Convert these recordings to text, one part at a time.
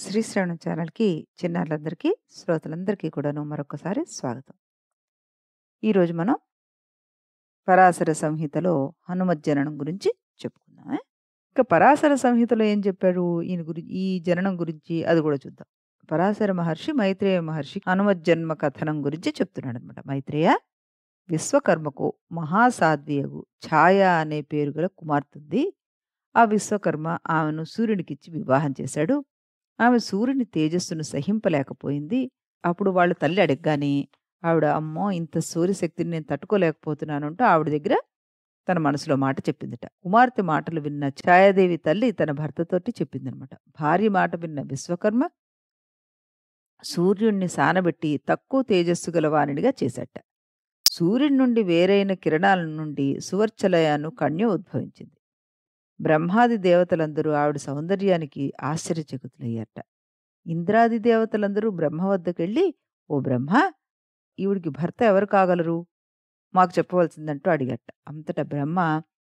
శ్రీశ్రవణ ఛానల్‌కి చిన్నారులందరికీ, శ్రోతలందరికీ కూడాను మరొకసారి స్వాగతం. ఈరోజు మనం పరాశర సంహితలో హనుమత్ జననం గురించి చెప్పుకుందామే. ఇక పరాశర సంహితలో ఏం చెప్పాడు ఈ జననం గురించి అది గూడా చూద్దాం. పరాశర మహర్షి, మైత్రేయ మహర్షి హనుమత్ జన్మ కథనం గురించి చెప్తున్నాడనమాట. మైత్రేయ విశ్వకర్మకు మహాసాధ్వియగు ఛాయ అనే పేరు గల కుమార్తె ఉంది. ఆ విశ్వకర్మ ఆమెను సూర్యునికిచ్చి వివాహం చేశాడు. ఆమె సూర్యుని తేజస్సును సహింపలేకపోయింది. అప్పుడు వాళ్ళ తల్లి అడగగానే ఆవిడ, "అమ్మో! ఇంత సూర్యశక్తిని నేను తట్టుకోలేకపోతున్నాను" అంటూ ఆవిడ దగ్గర తన మనసులో మాట చెప్పిందట. కుమార్తె మాటలు విన్న ఛాయాదేవి తల్లి తన భర్తతోటి చెప్పిందనమాట. భార్య మాట విన్న విశ్వకర్మ సూర్యుడిని సానబెట్టి తక్కువ తేజస్సు గల వానిడిగా చేశాట. సూర్యుడి నుండి వేరైన కిరణాల నుండి సువర్చలయను కన్య ఉద్భవించింది. బ్రహ్మాది దేవతలందరూ ఆవిడ సౌందర్యానికి ఆశ్చర్యచకితులయ్యారట. ఇంద్రాది దేవతలందరూ బ్రహ్మ వద్దకెళ్ళి, "ఓ బ్రహ్మ! ఈవిడికి భర్త ఎవరు కాగలరు? మాకు చెప్పవలసిందంటూ" అడిగారట. అంతటా బ్రహ్మ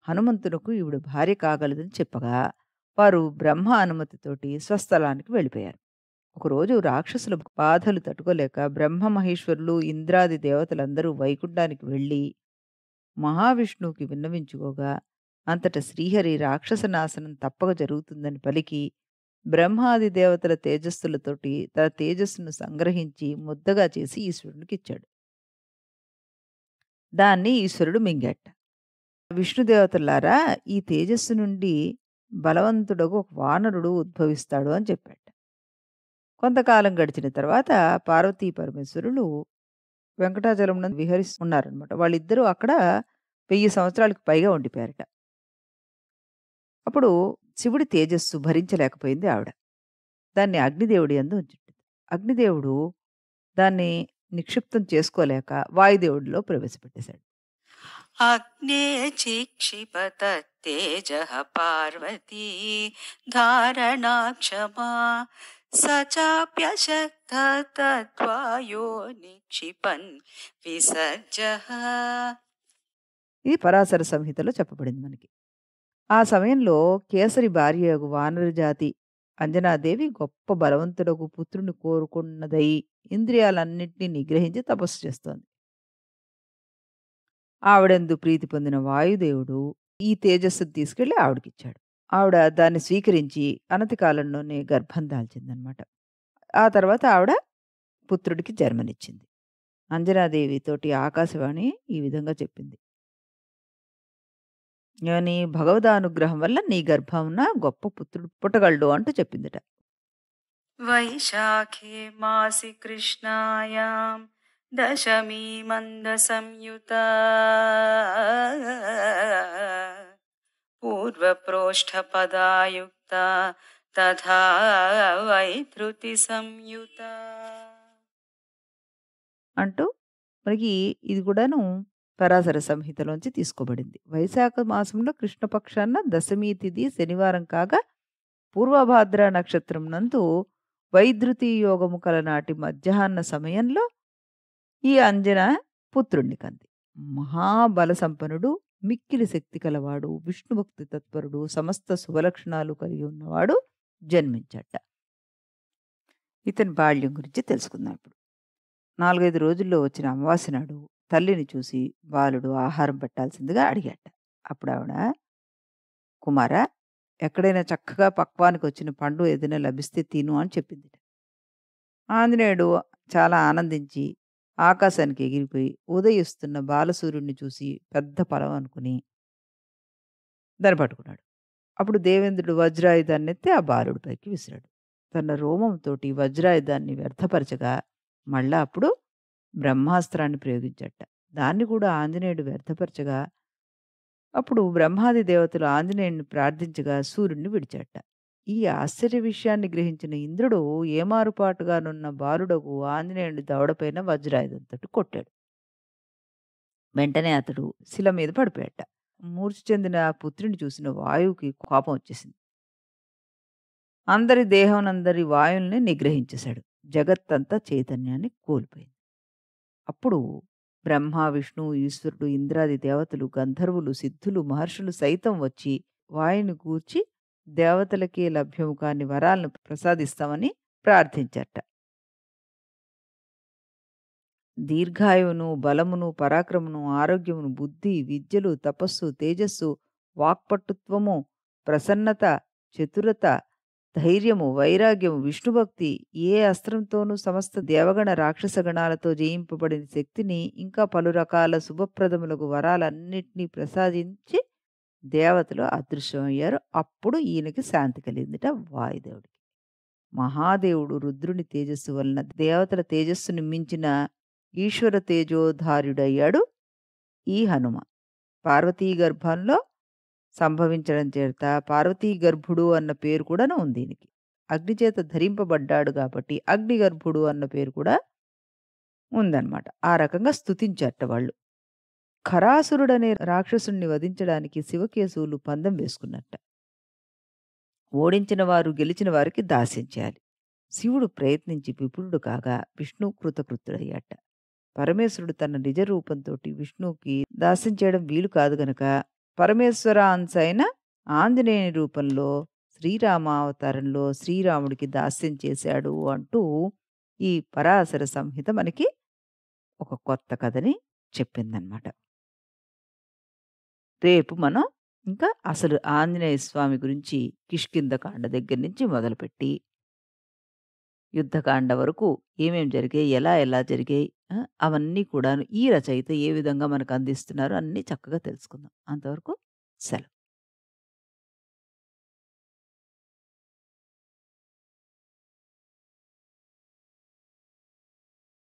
హనుమంతునకు ఈవిడ భార్య కాగలదని చెప్పగా, వారు బ్రహ్మ అనుమతితోటి స్వస్థలానికి వెళ్ళిపోయారు. ఒకరోజు రాక్షసుల బాధలు తట్టుకోలేక బ్రహ్మ మహేశ్వరులు, ఇంద్రాది దేవతలందరూ వైకుంఠానికి వెళ్ళి మహావిష్ణువుకి విన్నవించుకోగా, అంతట శ్రీహరి రాక్షస నాశనం తప్పక జరుగుతుందని పలికి, బ్రహ్మాది దేవతల తేజస్సులతోటి తన తేజస్సును సంగ్రహించి ముద్దగా చేసి ఈశ్వరునికిచ్చాడు. దాన్ని ఈశ్వరుడు మింగాట. విష్ణుదేవతలారా, ఈ తేజస్సు నుండి బలవంతుడగు ఒక వానరుడు ఉద్భవిస్తాడు అని చెప్పాట. కొంతకాలం గడిచిన తర్వాత పార్వతీ పరమేశ్వరులు వెంకటాచలమునందు విహరిస్తున్నారనమాట. వాళ్ళిద్దరూ అక్కడ 1000 సంవత్సరాలకు పైగా ఉండిపోయారట. అప్పుడు శివుడి తేజస్సు భరించలేకపోయింది ఆవిడ. దాన్ని అగ్నిదేవుడి యందు ఉంచింది. అగ్నిదేవుడు దాన్ని నిక్షిప్తం చేసుకోలేక వాయుదేవుడిలో ప్రవేశపెట్టేశాడు. అగ్నే చిక్షిపతత్తేజః పార్వతీ ధారణాక్షమా స చాప్యశక్త తద్వాయో నిక్షిపన్ విసర్జః. ఇది పరాశర సంహితలో చెప్పబడింది మనకి. ఆ సమయంలో కేసరి భార్యయగు వానర జాతి అంజనాదేవి గొప్ప బలవంతుడగు పుత్రుని కోరుకున్నదై ఇంద్రియాలన్నింటినీ నిగ్రహించి తపస్సు చేస్తోంది. ఆవిడందు ప్రీతి పొందిన వాయుదేవుడు ఈ తేజస్సును తీసుకెళ్ళి ఆవిడకిచ్చాడు. ఆవిడ దాన్ని స్వీకరించి అనతి కాలంలోనే గర్భం దాల్చిందనమాట. ఆ తర్వాత ఆవిడ పుత్రుడికి జన్మనిచ్చింది. అంజనాదేవి తోటి ఆకాశవాణి ఈ విధంగా చెప్పింది. "నీ భగవదానుగ్రహం వల్ల నీ గర్భమున గొప్ప పుత్రుడు పుట్టగలడు" అంటూ చెప్పిందట. వైశాఖే మాసి కృష్ణాయాం దశమీ మంద సంయుత పూర్వప్రోష్ఠపదాయుక్త తథా వైధృతి సంయుత. అంటూ మనకి ఇది కూడాను పరాశర సంహితలోంచి తీసుకోబడింది. వైశాఖ మాసంలో కృష్ణపక్షాన దశమి తిథి శనివారం కాగా పూర్వభాద్ర నక్షత్రం నందు వైధృతి యోగము కలనాటి మధ్యాహ్న సమయంలో ఈ అంజన పుత్రుణ్ణి కంది. మహాబల సంపన్నుడు, మిక్కిలి శక్తి కలవాడు, విష్ణుభక్తి తత్పరుడు, సమస్త శుభలక్షణాలు కలిగి ఉన్నవాడు జన్మించాట. ఇతని బాల్యం గురించి తెలుసుకుందాం ఇప్పుడు. 4, 5 రోజుల్లో వచ్చిన అమావాస్య నాడు తల్లిని చూసి బాలుడు ఆహారం పెట్టాల్సిందిగా అడిగాట. అప్పుడావిడ, "కుమారా! ఎక్కడైనా చక్కగా పక్వానికొచ్చిన పండు ఏదైనా లభిస్తే తిను" అని చెప్పిందిట. ఆంజనేయుడు చాలా ఆనందించి ఆకాశానికి ఎగిరిపోయి ఉదయిస్తున్న బాలసూర్యుడిని చూసి పెద్ద ఫలం అనుకుని దాన్ని పట్టుకున్నాడు. అప్పుడు దేవేంద్రుడు వజ్రాయుధాన్నెత్తి ఆ బాలుడిపైకి విసిరాడు. తన రోమంతోటి వజ్రాయుధాన్ని వ్యర్థపరచగా మళ్ళా అప్పుడు బ్రహ్మాస్త్రాన్ని ప్రయోగించట. దాన్ని కూడా ఆంజనేయుడు వ్యర్థపరచగా అప్పుడు బ్రహ్మాది దేవతలు ఆంజనేయుడిని ప్రార్థించగా సూర్యుడిని విడిచాట. ఈ ఆశ్చర్య విషయాన్ని గ్రహించిన ఇంద్రుడు ఏమారుపాటుగానున్న బాలుడగు ఆంజనేయుడి దవడపైన వజ్రాయుధంతోటి కొట్టాడు. వెంటనే అతడు శిల మీద పడిపోయాట. మూర్ఛ చెందిన ఆ పుత్రుని చూసిన వాయువుకి కోపం వచ్చేసింది. అందరి దేహంనందరి వాయువుల్ని నిగ్రహించేశాడు. జగత్తంతా చైతన్యాన్ని కోల్పోయింది. అప్పుడు బ్రహ్మ, విష్ణువు, ఈశ్వరుడు, ఇంద్రాది దేవతలు, గంధర్వులు, సిద్ధులు, మహర్షులు సైతం వచ్చి వాయుని గూర్చి దేవతలకే లభ్యము కాని వరాలను ప్రసాదిస్తామని ప్రార్థించారట. దీర్ఘాయువును, బలమును, పరాక్రమమును, ఆరోగ్యమును, బుద్ధి, విద్యలు, తపస్సు, తేజస్సు, వాక్పటుత్వము, ప్రసన్నత, చతురత, ధైర్యము, వైరాగ్యము, విష్ణుభక్తి, ఏ అస్త్రంతోనూ సమస్త దేవగణ రాక్షస గణాలతో జయింపబడిన శక్తిని, ఇంకా పలు రకాల శుభప్రదములకు వరాలన్నిటినీ ప్రసాదించి దేవతలు అదృశ్యమయ్యారు. అప్పుడు ఈయనకి శాంతి కలిగిందిట వాయుదేవుడికి. మహాదేవుడు రుద్రుని తేజస్సు వలన దేవతల తేజస్సుని మించిన ఈశ్వర తేజోధార్యుడయ్యాడు ఈ హనుమ. పార్వతీ గర్భంలో సంభవించడం చేత పార్వతీ గర్భుడు అన్న పేరు కూడాను ఉంది దీనికి. అగ్నిచేత ధరింపబడ్డాడు కాబట్టి అగ్నిగర్భుడు అన్న పేరు కూడా ఉందన్నమాట. ఆ రకంగా స్తుతించారట వాళ్ళు. ఖరాసురుడనే రాక్షసుణ్ణి వధించడానికి శివకేశవులు పందెం వేసుకున్నట్ట. ఓడించిన వారు గెలిచిన వారికి దాస్యం చేయాలి. శివుడు ప్రయత్నించి విపులుడు కాగా విష్ణు కృతకృత్యుడయ్యాట. పరమేశ్వరుడు తన నిజ రూపంతోటి విష్ణువుకి దాస్యం చేయడం వీలు కాదు గనక పరమేశ్వర అంశ అయిన ఆంజనేయుని రూపంలో శ్రీరామావతారంలో శ్రీరాముడికి దాస్యం చేశాడు అంటూ ఈ పరాశర సంహిత మనకి ఒక కొత్త కథని చెప్పిందనమాట. రేపు మనం ఇంకా అసలు ఆంజనేయ స్వామి గురించి కిష్కింధకాండ దగ్గర నుంచి మొదలుపెట్టి యుద్ధకాండ వరకు ఏమేం జరిగాయి, ఎలా ఎలా జరిగాయి, అవన్నీ కూడాను ఈ రచయిత ఏ విధంగా మనకు అందిస్తున్నారో అన్నీ చక్కగా తెలుసుకుందాం. అంతవరకు సెలవు.